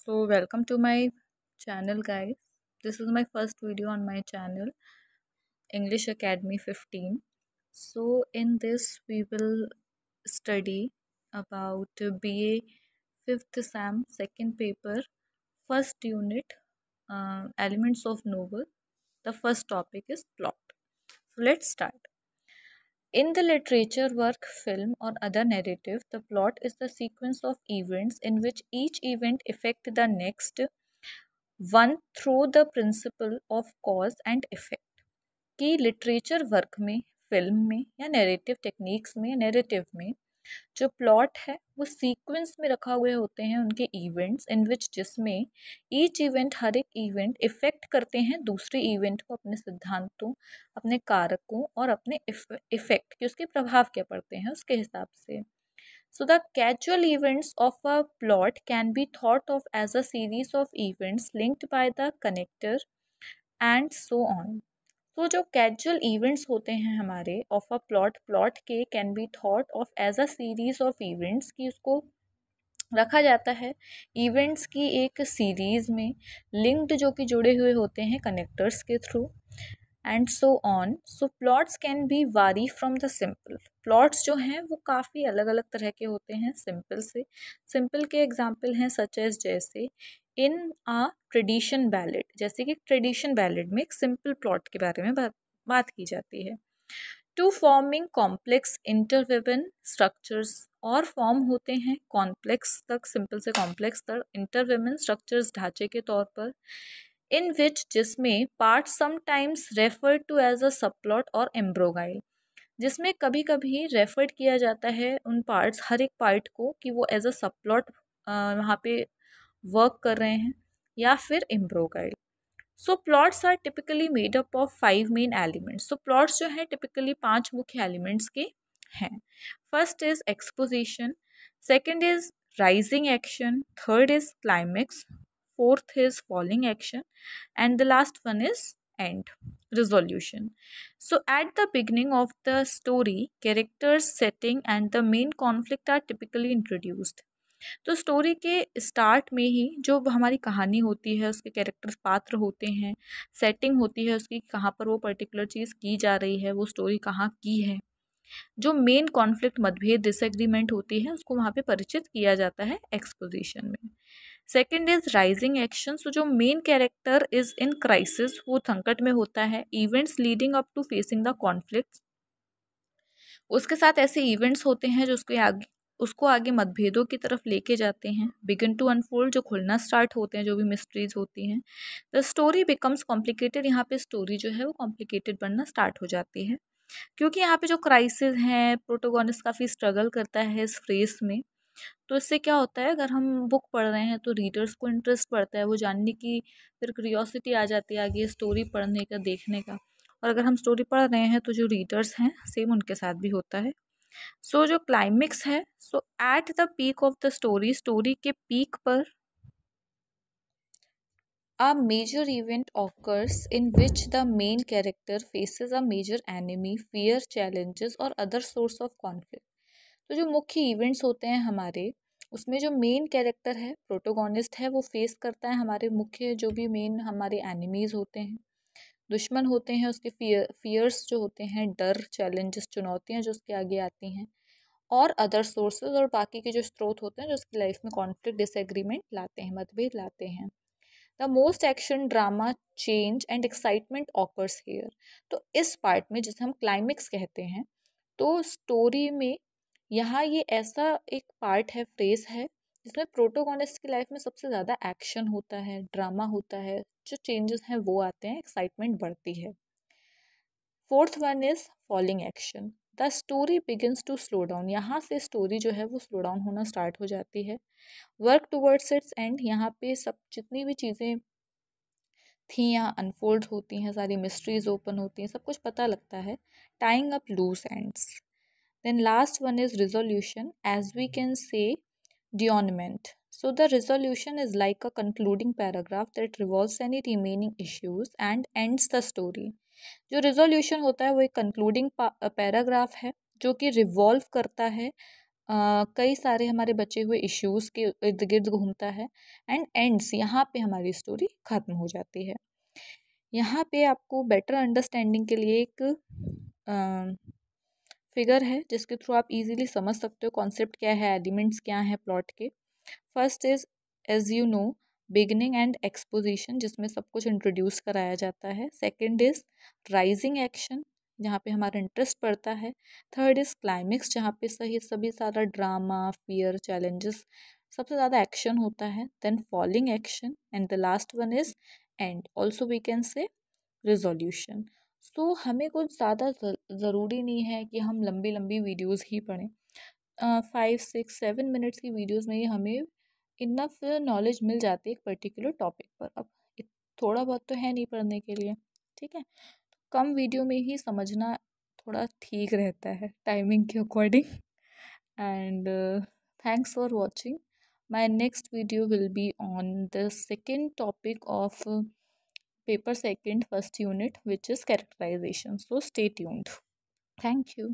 So welcome to my channel, guys. This is my first video on my channel, English Academy 15. So in this we will study about BA 5th SAM second paper, first unit, elements of novel. The first topic is plot. So let's start. In the literature, work, film, or other narrative, the plot is the sequence of events in which each event affects the next one through the principle of cause and effect कि literature work में, film में या narrative techniques में, narrative में जो plot है वो sequence में रखा हुए होते हैं उनके इवेंट्स इन विच जिसमें ईच इवेंट, हर एक इवेंट इफेक्ट करते हैं दूसरे इवेंट को अपने सिद्धांतों, अपने कारकों और अपने इफेक्ट कि उसके प्रभाव क्या पड़ते हैं उसके हिसाब से. So the casual events of a plot can be thought of as a series of events linked by the connector and so on. तो जो कैजुअल इवेंट्स होते हैं हमारे ऑफ अ प्लॉट के can be thought of as a series of events की उसको रखा जाता है इवेंट्स की एक सीरीज में लिंक्ड जो कि जुड़े हुए होते हैं कनेक्टर्स के through and so on. So plots can be वारी फ्रॉम द सिंपल. प्लॉट्स जो हैं वो काफ़ी अलग अलग तरह के होते हैं सिंपल से. सिंपल के एग्जाम्पल हैं सच एज जैसे इन आ ट्रेडिशन बैलेड, जैसे कि ट्रेडिशन बैलेड में एक सिंपल प्लॉट के बारे में बात की जाती है. टू फॉर्मिंग कॉम्प्लेक्स इंटरवेवन स्ट्रक्चर्स, और फॉर्म होते हैं कॉम्प्लेक्स तक, सिंपल से कॉम्प्लेक्स तक इंटरवेवन स्ट्रक्चर्स ढांचे के तौर पर इन विच जिसमें part sometimes refer to as a subplot और एम्ब्रोगाइल, जिसमें कभी कभी रेफर्ड किया जाता है उन पार्ट्स, हर एक पार्ट को कि वो एज अ सबप्लॉट वहाँ पे वर्क कर रहे हैं या फिर एम्ब्रोगाइल. So plots are typically made up of 5 main elements. So plots जो हैं टिपिकली 5 मुख्य एलिमेंट्स के हैं. First is exposition, second is rising action, third is climax, fourth is falling action, and the last one is end, resolution. So at the beginning of the story, characters, setting and the main conflict are typically introduced. तो story के start में ही जो हमारी कहानी होती है, उसके characters, पात्र होते हैं, सेटिंग होती है उसकी, कहाँ पर वो पर्टिकुलर चीज़ की जा रही है, वो स्टोरी कहाँ की है, जो मेन कॉन्फ्लिक्ट, मतभेद, डिसएग्रीमेंट होती है उसको वहाँ पे परिचित किया जाता है एक्सपोजिशन में. Second is rising action. So जो main character is in crisis, वो संकट में होता है. Events leading up to facing the conflict, उसके साथ ऐसे इवेंट्स होते हैं जो उसको आगे मतभेदों की तरफ लेके जाते हैं. बिगिन टू अनफोल्ड, जो खुलना स्टार्ट होते हैं, जो भी मिस्ट्रीज होती हैं. द स्टोरी बिकम्स कॉम्प्लिकेटेड, यहाँ पे स्टोरी जो है वो कॉम्प्लिकेटेड बनना स्टार्ट हो जाती है क्योंकि यहाँ पे जो क्राइसिस हैं, प्रोटोगोनिस्ट काफ़ी स्ट्रगल करता है इस फ्रेस में. तो इससे क्या होता है, अगर हम बुक पढ़ रहे हैं तो रीडर्स को इंटरेस्ट बढ़ता है, वो जानने की फिर क्यूरियोसिटी आ जाती है आगे स्टोरी पढ़ने का, देखने का. और अगर हम स्टोरी पढ़ रहे हैं तो जो रीडर्स हैं सेम उनके साथ भी होता है. सो जो क्लाइमेक्स है, so at the peak of the story, story के पीक पर a major event occurs in which the main character faces a major enemy, fear, challenges और other source of conflict. तो जो मुख्य इवेंट्स होते हैं हमारे, उसमें जो मेन कैरेक्टर है, प्रोटोगोनिस्ट है, वो फेस करता है हमारे मुख्य जो भी मेन हमारे एनिमीज होते हैं, दुश्मन होते हैं उसके. फियर्स जो होते हैं, डर, चैलेंजेस, चुनौतियाँ जो उसके आगे आती हैं, और अदर सोर्सेज और बाकी के जो स्रोत होते हैं जो उसकी लाइफ में कॉन्फ्लिक्ट, डिसएग्रीमेंट लाते हैं, मतभेद लाते हैं. The most action, drama, change and excitement occurs here. तो इस पार्ट में जिसे हम क्लाइमेक्स कहते हैं, तो स्टोरी में यहाँ ये ऐसा एक पार्ट है, फ्रेज है, जिसमें प्रोटोगोनिस्ट की लाइफ में सबसे ज़्यादा एक्शन होता है, ड्रामा होता है, जो चेंजेस हैं वो आते हैं, एक्साइटमेंट बढ़ती है. Fourth one is falling action. The story begins to slow down. यहाँ से स्टोरी जो है वो स्लो डाउन होना स्टार्ट हो जाती है. वर्क टूवर्ड्स इट्स एंड, यहाँ पे सब जितनी भी चीज़ें थी यहाँ अनफोल्ड होती हैं, सारी मिस्ट्रीज ओपन होती हैं, सब कुछ पता लगता है. Tying up loose ends. Then last one is resolution, as we can say denouement. So the resolution is like a concluding paragraph that revolves any remaining issues and ends the story. जो resolution होता है वो एक concluding paragraph है जो कि revolve करता है कई सारे हमारे बचे हुए इश्यूज़ के इर्द गिर्द घूमता है एंड एंड्स यहाँ पे हमारी स्टोरी ख़त्म हो जाती है। यहाँ पे आपको बेटर अंडरस्टैंडिंग के लिए एक फिगर है जिसके थ्रू आप इजीली समझ सकते हो कॉन्सेप्ट क्या है, एलिमेंट्स क्या हैं प्लॉट के। First is as you know beginning and exposition, जिसमें सब कुछ इंट्रोड्यूस कराया जाता है। सेकंड इज़ राइजिंग एक्शन, जहाँ पे हमारा इंटरेस्ट बढ़ता है। थर्ड इज़ क्लाइमेक्स, जहाँ पे सही सभी सारा ड्रामा, फियर, चैलेंजेस, सबसे ज़्यादा एक्शन होता है। Then falling action and the last one is end, also we can say resolution. So हमें कुछ ज़्यादा ज़रूरी नहीं है कि हम लंबी लंबी वीडियोज़ ही पढ़ें। 5 6 7 मिनट्स की वीडियोज़ में ही हमें इनफ नॉलेज मिल जाती है एक पर्टिकुलर टॉपिक पर। अब थोड़ा बहुत तो है नहीं पढ़ने के लिए, ठीक है, तो कम वीडियो में ही समझना थोड़ा ठीक रहता है टाइमिंग के according. And thanks for watching. My next video will be on the second topic of paper second first unit, which is characterization. So stay tuned. Thank you.